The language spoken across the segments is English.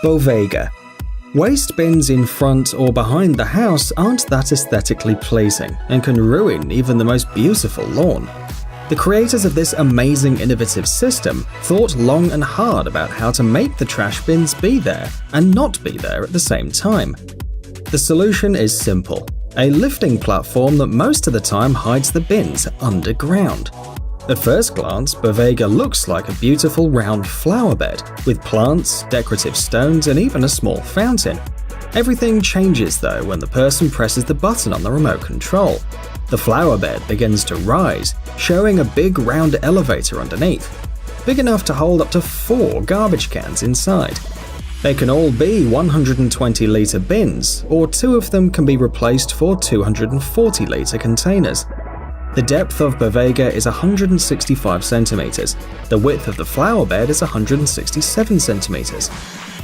Bodega. Waste bins in front or behind the house aren't that aesthetically pleasing and can ruin even the most beautiful lawn. The creators of this amazing innovative system thought long and hard about how to make the trash bins be there and not be there at the same time. The solution is simple: a lifting platform that most of the time hides the bins underground. At first glance, Bodega looks like a beautiful round flower bed with plants, decorative stones, and even a small fountain. Everything changes though when the person presses the button on the remote control. The flower bed begins to rise, showing a big round elevator underneath, big enough to hold up to 4 garbage cans inside. They can all be 120-litre bins, or 2 of them can be replaced for 240-litre containers. The depth of Bodega is 165 centimeters. The width of the flower bed is 167 centimeters.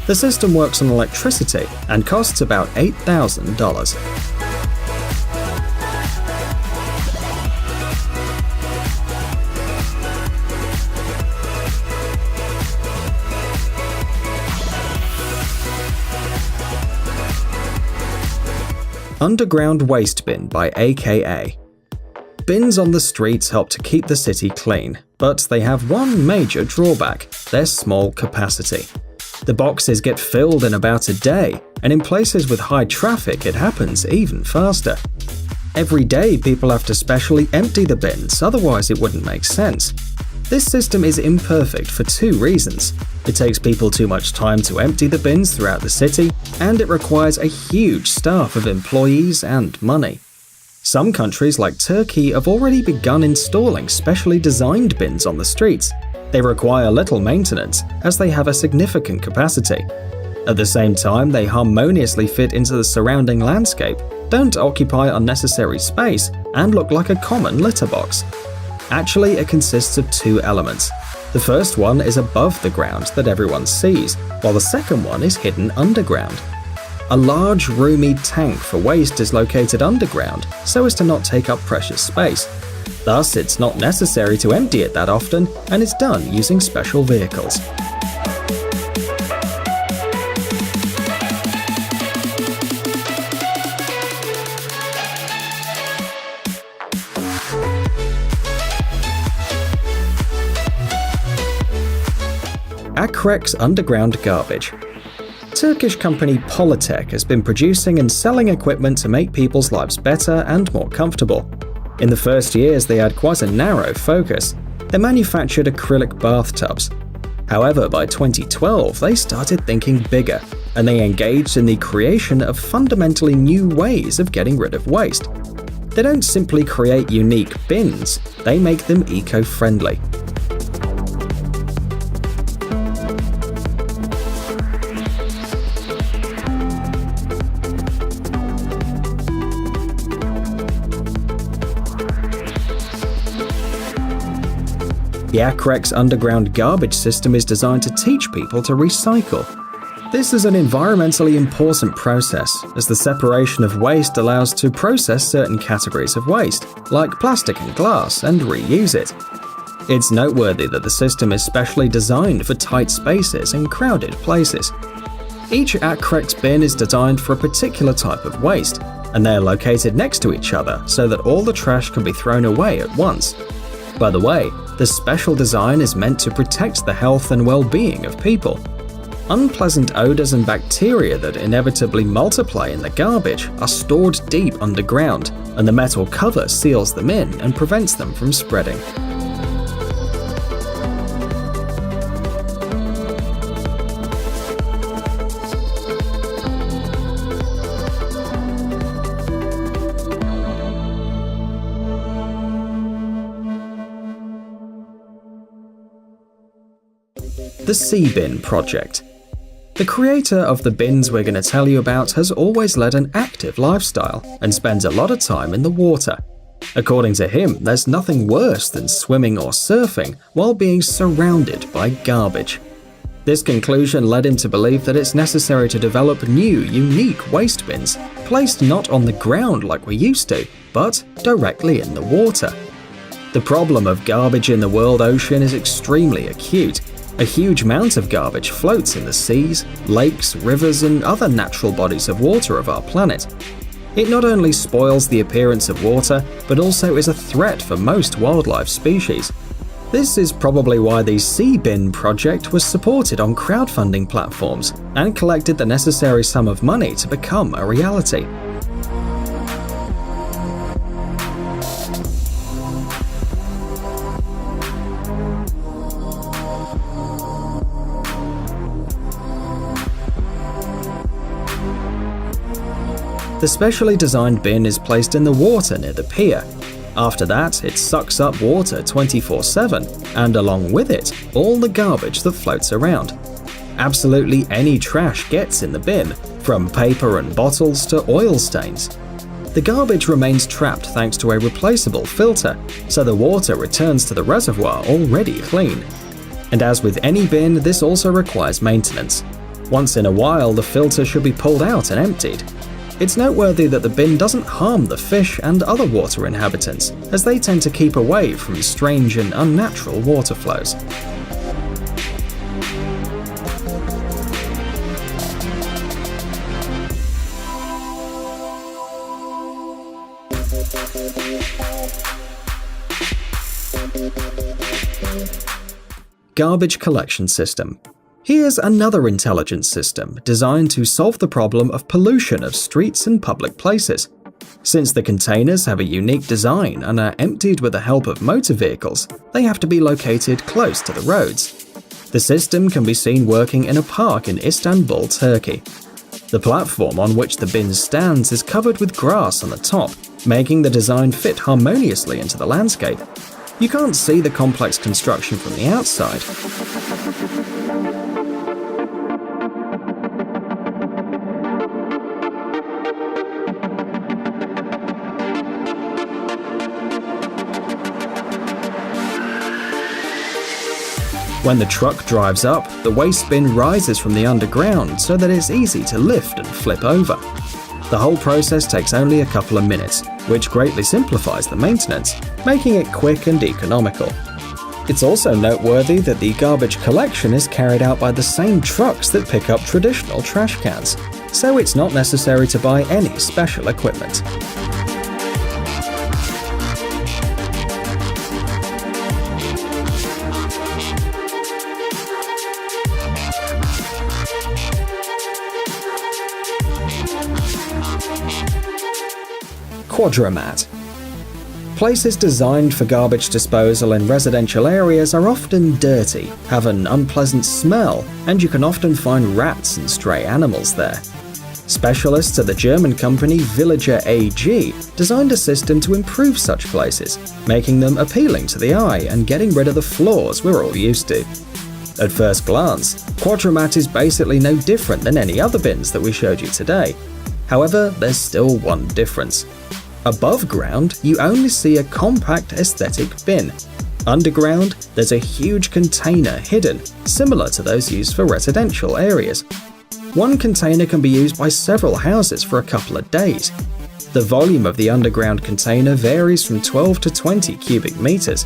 The system works on electricity and costs about $8,000. Underground Waste Bin by AKA. Bins on the streets help to keep the city clean, but they have one major drawback: their small capacity. The boxes get filled in about a day, and in places with high traffic it happens even faster. Every day people have to specially empty the bins, otherwise it wouldn't make sense. This system is imperfect for 2 reasons. It takes people too much time to empty the bins throughout the city, and it requires a huge staff of employees and money. Some countries like Turkey have already begun installing specially designed bins on the streets. They require little maintenance as they have a significant capacity. At the same time, they harmoniously fit into the surrounding landscape, don't occupy unnecessary space, and look like a common litter box. Actually, it consists of 2 elements. The first one is above the ground that everyone sees, while the second one is hidden underground. A large, roomy tank for waste is located underground so as to not take up precious space. Thus, it's not necessary to empty it that often, and it's done using special vehicles. Akrex Underground Garbage. Turkish company Polytech has been producing and selling equipment to make people's lives better and more comfortable. In the first years, they had quite a narrow focus. They manufactured acrylic bathtubs. However, by 2012, they started thinking bigger, and they engaged in the creation of fundamentally new ways of getting rid of waste. They don't simply create unique bins, they make them eco-friendly. The Akrex underground garbage system is designed to teach people to recycle. This is an environmentally important process, as the separation of waste allows to process certain categories of waste, like plastic and glass, and reuse it. It's noteworthy that the system is specially designed for tight spaces and crowded places. Each Akrex bin is designed for a particular type of waste, and they are located next to each other so that all the trash can be thrown away at once. By the way, the special design is meant to protect the health and well-being of people. Unpleasant odors and bacteria that inevitably multiply in the garbage are stored deep underground, and the metal cover seals them in and prevents them from spreading. The Seabin Project. The creator of the bins we're going to tell you about has always led an active lifestyle and spends a lot of time in the water. According to him, there's nothing worse than swimming or surfing while being surrounded by garbage. This conclusion led him to believe that it's necessary to develop new, unique waste bins, placed not on the ground like we used to, but directly in the water. The problem of garbage in the world ocean is extremely acute, A huge amount of garbage floats in the seas, lakes, rivers, and other natural bodies of water of our planet. It not only spoils the appearance of water, but also is a threat for most wildlife species. This is probably why the Sea Bin project was supported on crowdfunding platforms and collected the necessary sum of money to become a reality. The specially designed bin is placed in the water near the pier. After that, it sucks up water 24/7, and along with it, all the garbage that floats around. Absolutely any trash gets in the bin, from paper and bottles to oil stains. The garbage remains trapped thanks to a replaceable filter, so the water returns to the reservoir already clean. And as with any bin, this also requires maintenance. Once in a while, the filter should be pulled out and emptied. It's noteworthy that the bin doesn't harm the fish and other water inhabitants, as they tend to keep away from strange and unnatural water flows. Garbage collection system. Here's another intelligent system designed to solve the problem of pollution of streets and public places. Since the containers have a unique design and are emptied with the help of motor vehicles, they have to be located close to the roads. The system can be seen working in a park in Istanbul, Turkey. The platform on which the bin stands is covered with grass on the top, making the design fit harmoniously into the landscape. You can't see the complex construction from the outside. When the truck drives up, the waste bin rises from the underground so that it's easy to lift and flip over. The whole process takes only a couple of minutes, which greatly simplifies the maintenance, making it quick and economical. It's also noteworthy that the garbage collection is carried out by the same trucks that pick up traditional trash cans, so it's not necessary to buy any special equipment. Quadramat. Places designed for garbage disposal in residential areas are often dirty, have an unpleasant smell, and you can often find rats and stray animals there. Specialists at the German company Villager AG designed a system to improve such places, making them appealing to the eye and getting rid of the flaws we're all used to. At first glance, Quadramat is basically no different than any other bins that we showed you today. However, there's still one difference. Above ground, you only see a compact aesthetic bin. Underground, there's a huge container hidden, similar to those used for residential areas. One container can be used by several houses for a couple of days. The volume of the underground container varies from 12 to 20 cubic meters.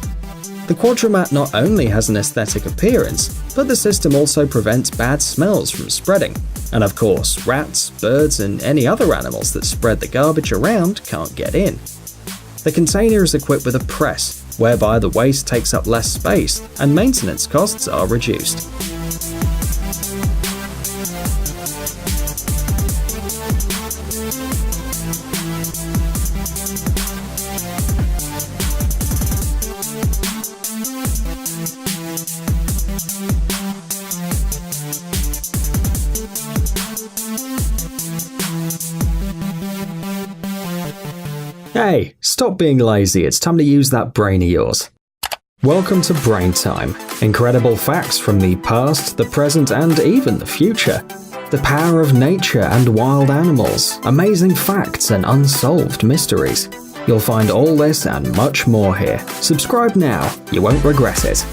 The Quadramat not only has an aesthetic appearance, but the system also prevents bad smells from spreading. And of course, rats, birds, and any other animals that spread the garbage around can't get in. The container is equipped with a press, whereby the waste takes up less space and maintenance costs are reduced. Hey, stop being lazy, it's time to use that brain of yours. Welcome to Brain Time. Incredible facts from the past, the present, and even the future. The power of nature and wild animals, amazing facts and unsolved mysteries. You'll find all this and much more here. Subscribe now, you won't regret it.